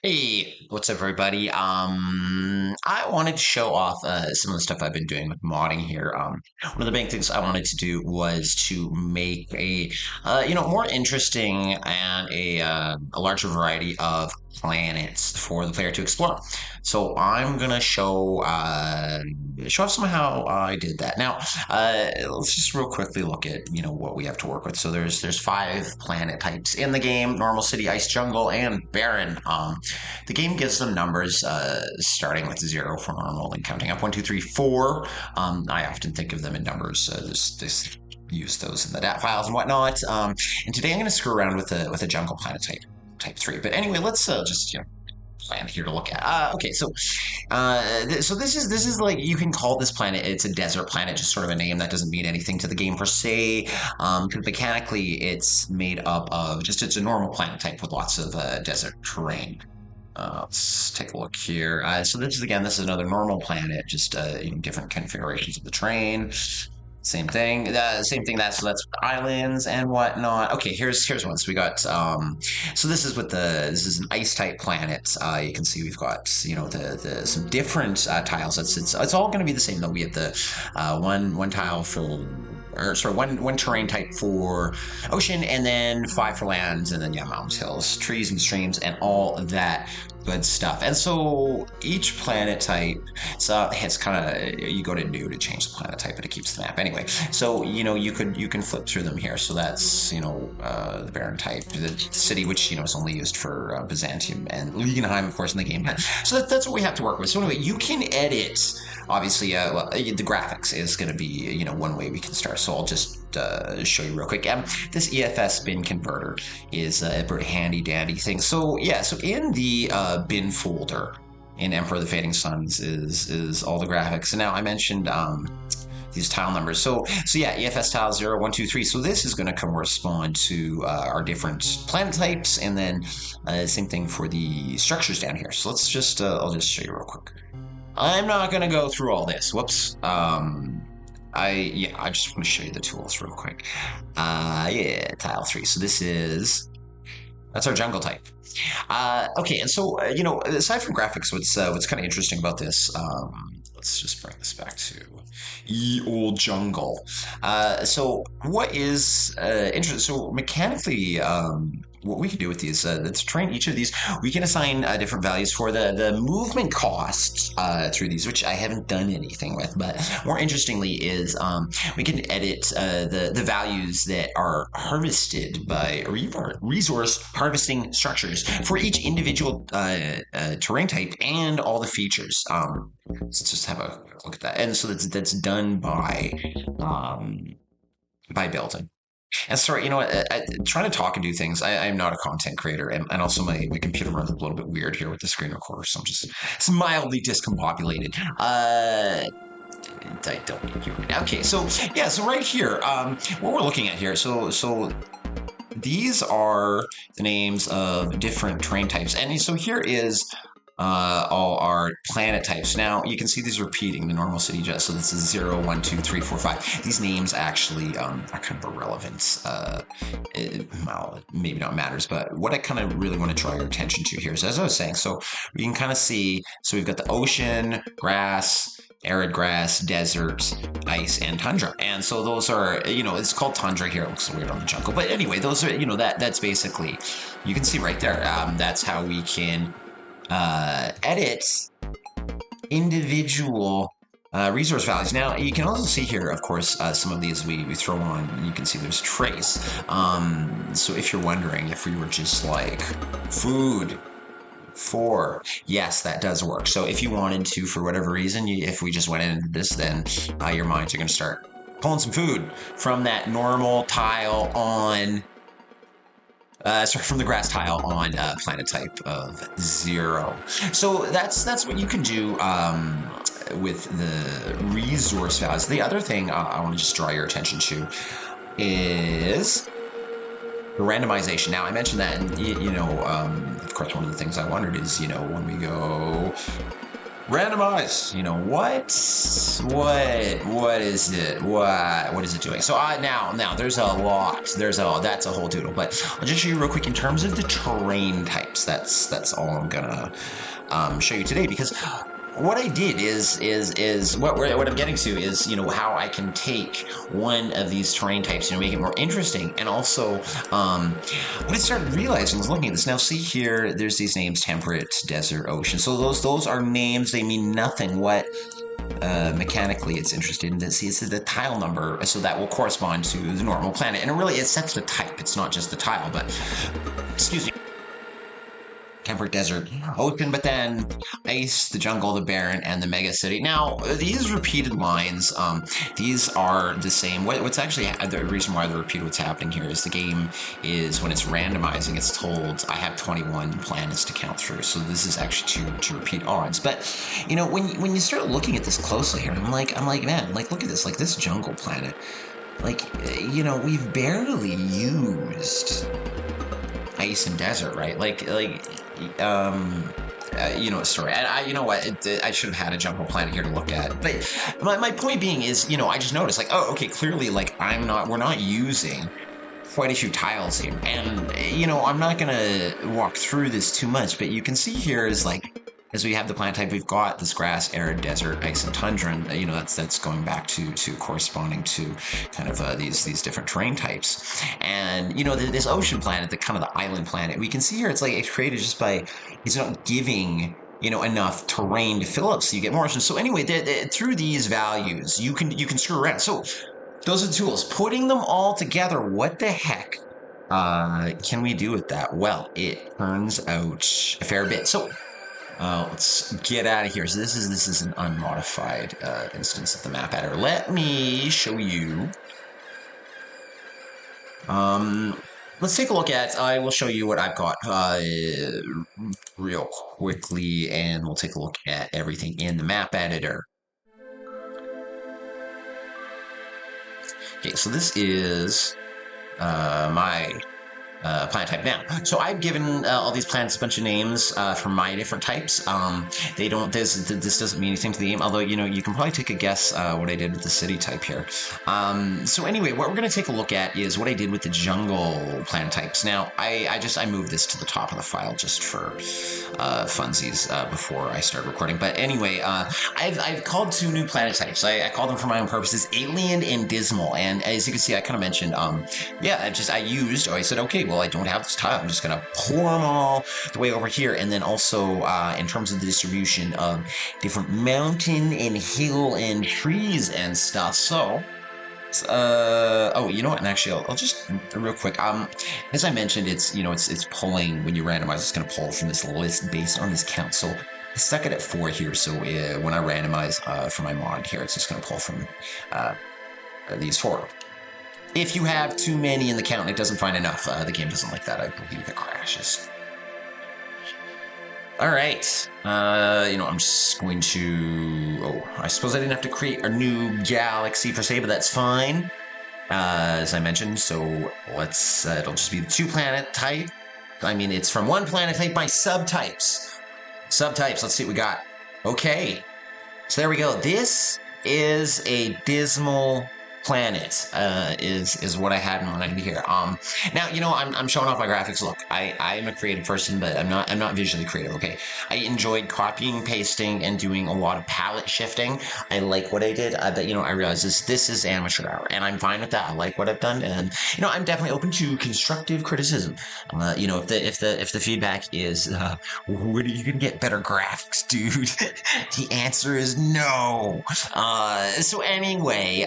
Hey, what's up, everybody? I wanted to show off some of the stuff I've been doing with modding here. One of the main things I wanted to do was to make more interesting and a larger variety of planets for the player to explore. So I'm gonna show off somehow I did that. Now, let's just real quickly look at what we have to work with. So there's 5 planet types in the game: normal, city, ice, jungle, and barren. The game gives them numbers starting with 0 for normal and counting up 1, 2, 3, 4. I often think of them in numbers. Just use those in the DAT files and whatnot. And today I'm going to screw around with a jungle planet type 3. But anyway, let's just plan here to look at. Okay, so this is like, you can call this planet, it's a desert planet, just sort of a name that doesn't mean anything to the game per se, because mechanically it's made up of it's a normal planet type with lots of desert terrain. Let's take a look here. So this is another normal planet, just different configurations of the terrain. Same thing. So that's islands and whatnot. Okay, here's one. So we got this is an ice type planet. You can see we've got the some different tiles. It's all going to be the same though. We have the one tile for, or sorry, one terrain type for ocean, and then 5 for lands, and then mountains, hills, trees, and streams, and all of that good stuff. And so each planet type, it's kind of, you go to new to change the planet type, but it keeps the map anyway. So you can flip through them here. So that's the barren type, the city, which is only used for Byzantium and Liegenheim, of course, in the game. So that's what we have to work with. So anyway, you can edit. Obviously, the graphics is going to be one way we can start. So I'll just show you real quick. This EFS bin converter is a pretty handy dandy thing. So so in the bin folder in Emperor of the Fading Suns is all the graphics. And now I mentioned these tile numbers. So EFS tile 0, 1, 2, 3. So this is going to correspond to our different planet types, and then same thing for the structures down here. So let's just I'll just show you real quick. I'm not going to go through all this. Whoops. I just want to show you the tools real quick. Tile 3. So that's our jungle type. Okay, and so aside from graphics, what's kind of interesting about this? Let's just bring this back to ye old jungle. So what is interesting? So mechanically, what we can do with these, let's train each of these. We can assign different values for the movement costs through these, which I haven't done anything with. But more interestingly is we can edit the values that are harvested by resource harvesting structures for each individual terrain type and all the features. Let's just have a look at that. And so that's done by building. And sorry, you know what? Trying to talk and do things. I'm not a content creator, and also my computer runs a little bit weird here with the screen recorder, so it's mildly discombobulated. I don't need you. Okay, so right here, what we're looking at here. So these are the names of different terrain types, and so here is all our planet types. Now you can see these repeating: the normal, city, jet. So this is 0, 1, 2, 3, 4, 5. These names actually are kind of irrelevant. Well, maybe not matters, but what I kind of really want to draw your attention to here is, as I was saying, so we can kind of see, so we've got the ocean, grass, arid grass, desert, ice, and tundra. And so those are, it's called tundra here. It looks weird on the jungle. But anyway, those are, that's basically, you can see right there. That's how we can edit individual resource values. Now you can also see here, of course, some of these we throw on, and you can see there's trace. So if you're wondering if we were just like food for, yes, that does work. So if you wanted to, for whatever reason, if we just went into this, then your mines are going to start pulling some food from that normal tile on from the grass tile on planet type of 0. So that's what you can do with the resource values. The other thing I want to just draw your attention to is the randomization. Now I mentioned that, and of course, one of the things I wondered is, when we go randomize. What is it? What is it doing? So now there's a lot. That's a whole doodle. But I'll just show you real quick in terms of the terrain types. That's all I'm gonna show you today, because what I did is what I'm getting to is how I can take one of these terrain types, make it more interesting. And also what I started realizing was looking at this. Now see here, there's these names: temperate, desert, ocean. So those are names. They mean nothing. What mechanically it's interested in, see, it's the tile number, so that will correspond to the normal planet. And it sets the type. It's not just the tile, but excuse me. Temperate, desert, ocean, but then ice, the jungle, the barren, and the mega city. Now, these repeated lines, these are the same. What's actually the reason why they're repeated, what's happening here is the game is, when it's randomizing, it's told I have 21 planets to count through. So this is actually to repeat odds. But when you start looking at this closely here, I'm like, man, look at this, this jungle planet. We've barely used ice and desert, right? Sorry, I should have had a jungle planet here to look at. But my point being is, I just noticed, oh, okay, clearly, we're not using quite a few tiles here. And, I'm not gonna walk through this too much, but you can see here is as we have the planet type, we've got this grass, arid, desert, ice, and tundra. And, that's going back to corresponding to kind of these different terrain types. And this ocean planet, the kind of the island planet, we can see here it's it's created just by, it's not giving enough terrain to fill up, so you get more ocean. So anyway, through these values, you can screw around. So those are the tools. Putting them all together, what the heck can we do with that? Well, it turns out a fair bit. So let's get out of here. So this is an unmodified instance of the map editor. Let me show you. Let's take a look at. I will show you what I've got real quickly, and we'll take a look at everything in the map editor. Okay, so this is my planet type. Now, so I've given all these planets a bunch of names for my different types. They don't. This doesn't mean anything to the game. Although you can probably take a guess what I did with the city type here. So anyway, what we're going to take a look at is what I did with the jungle planet types. Now, I moved this to the top of the file just for funsies before I started recording. But anyway, I've called 2 new planet types. I called them for my own purposes: Alien and Dismal. And as you can see, I kind of mentioned, I said, okay, well, I don't have this tile. I'm just going to pour them all the way over here. And then also, in terms of the distribution of different mountain and hill and trees and stuff. So, oh, you know what? And actually, I'll just real quick. As I mentioned, it's pulling when you randomize. It's going to pull from this list based on this count. So I stuck it at 4 here. So when I randomize for my mod here, it's just going to pull from these 4. If you have too many in the count and it doesn't find enough, the game doesn't like that. I believe it crashes. All right. I'm just going to... Oh, I suppose I didn't have to create a new galaxy per se, but that's fine. As I mentioned, so it'll just be the 2 planet type. I mean, it's from 1 planet type by subtypes. Let's see what we got. Okay. So there we go. This is a dismal planet is what I had in mind here. Now, I'm showing off my graphics. Look, I'm a creative person, but I'm not visually creative. Okay, I enjoyed copying, pasting, and doing a lot of palette shifting. I like what I did, but I realize this is amateur hour, and I'm fine with that. I like what I've done, and I'm definitely open to constructive criticism. If the feedback is where you can get better graphics, dude, the answer is no. So anyway,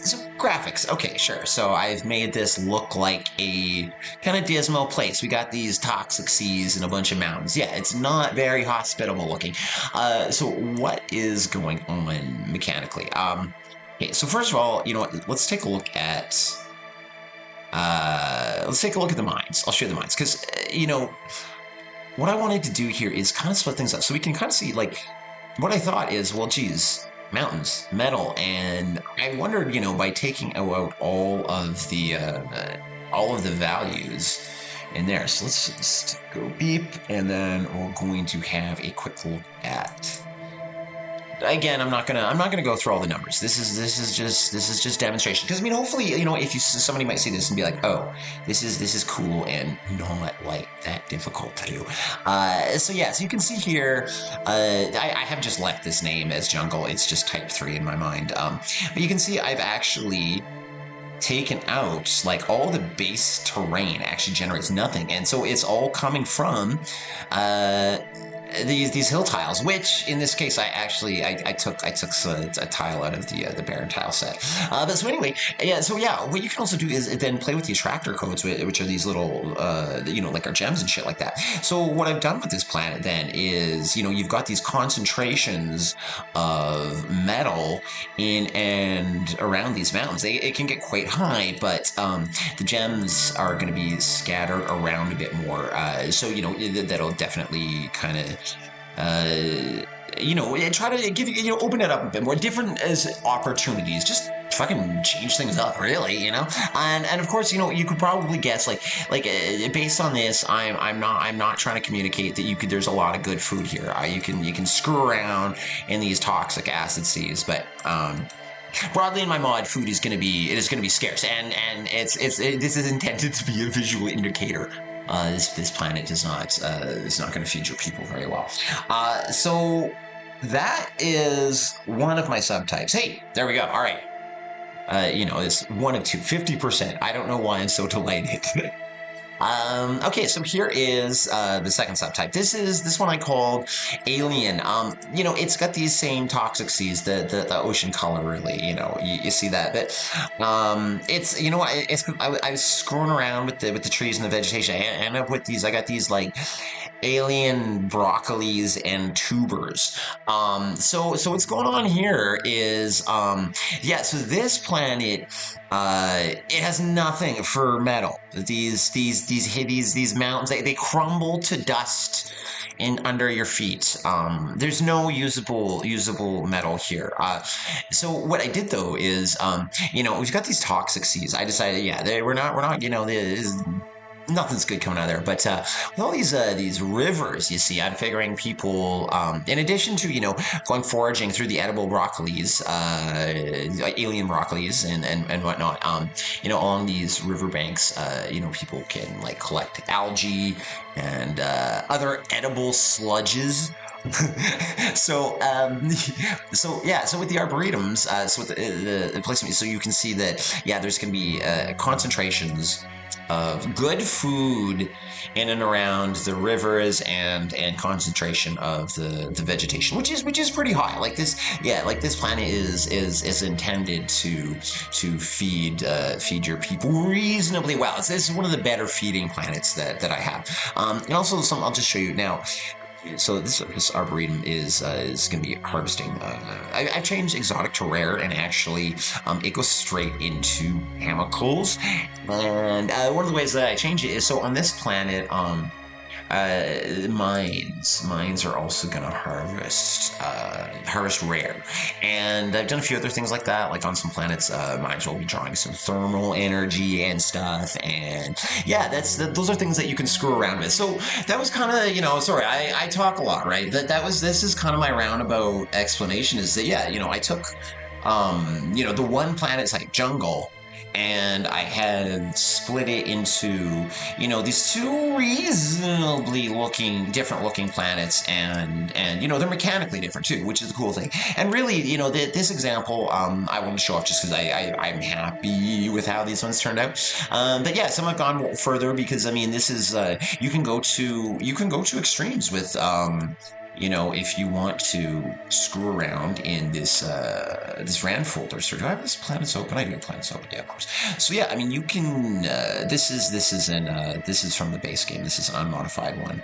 so graphics, okay, sure. So I've made this look like a kind of dismal place. We got these toxic seas and a bunch of mountains. Yeah, it's not very hospitable looking. So what is going on mechanically? Okay, so first of all, let's take a look at the mines. I'll show you the mines because what I wanted to do here is kind of split things up so we can kind of see what I thought is, well, geez, mountains, metal, and I wondered, by taking out all of the values in there. So let's just go beep, and then we're going to have a quick look at again, I'm not gonna go through all the numbers. This is just demonstration. Because I mean, hopefully, if you somebody might see this and be like, oh, this is cool and not like that difficult to do. So yeah, so you can see here, I have just left this name as jungle. It's just type 3 in my mind. But you can see I've actually taken out like all the base terrain actually generates nothing, and so it's all coming from these hill tiles, which in this case I took a tile out of the barren tile set. But so anyway, what you can also do is then play with the attractor codes, which are these little like our gems and shit like that. So what I've done with this planet then is you've got these concentrations of metal in and around these mountains. It can get quite high, but the gems are going to be scattered around a bit more. So that'll definitely kind of try to give open it up a bit more, different as opportunities, just fucking change things up, really, and of course, you could probably guess based on this, I'm not trying to communicate that there's a lot of good food here. You can screw around in these toxic acid seas, but broadly in my mod, food is going to be scarce, and this is intended to be a visual indicator. This planet is not going to feed your people very well. So that is one of my subtypes. Hey, there we go. All right. It's one of two, 50%. I don't know why I'm so delighted. Okay, so here is the second subtype. This one I called Alien. It's got these same toxic seas, the ocean color, really. You see that, but it's I was screwing around with the trees and the vegetation. I ended up with these. I got these like alien broccolis and tubers. So what's going on here is so this planet it has nothing for metal. These mountains, they crumble to dust under your feet. There's no usable metal here. So what I did though is we've got these toxic seas. I decided we're not nothing's good coming out of there. But with all these rivers, you see, I'm figuring people, in addition to going foraging through the edible broccolis, alien broccolis and whatnot, along these riverbanks, people can like collect algae and other edible sludges. So with the arboretums, so with the placement, so you can see that there's going to be concentrations of good food in and around the rivers and concentration of the vegetation, which is pretty high. Like this planet is intended to feed your people reasonably well. This is one of the better feeding planets that I have. And also I'll just show you now. So this arboretum is going to be harvesting. I changed exotic to rare, and actually it goes straight into chemicals. And one of the ways that I change it is, so on this planet, mines are also going to harvest rare, and I've done a few other things like that. Like on some planets, mines will be drawing some thermal energy and stuff, and those are things that you can screw around with. So that was kind of sorry, I talk a lot, right? This is kind of my roundabout explanation. Is that I took the one planet site jungle, and I had split it into, these two reasonably different looking planets, and they're mechanically different too, which is the cool thing. And really, this example, I want to show off just because I'm happy with how these ones turned out. But some have gone further because this is you can go to extremes with if you want to screw around in this RAND folder. So do I have this planets open? I do have planets open, yeah, of course. So you can. This is from the base game. This is an unmodified one.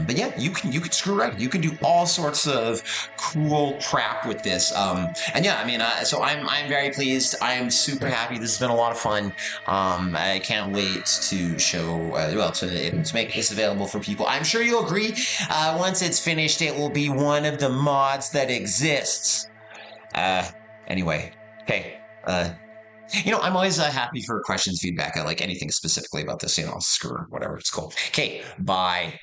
But you can screw around. You can do all sorts of cool crap with this. So I'm very pleased. I'm super happy. This has been a lot of fun. I can't wait to show to make this available for people. I'm sure you'll agree. Once it's finished, it will be one of the mods that exists. Anyway, okay. I'm always happy for questions, feedback. I like anything specifically about this. Screw whatever, it's cool. Okay, bye.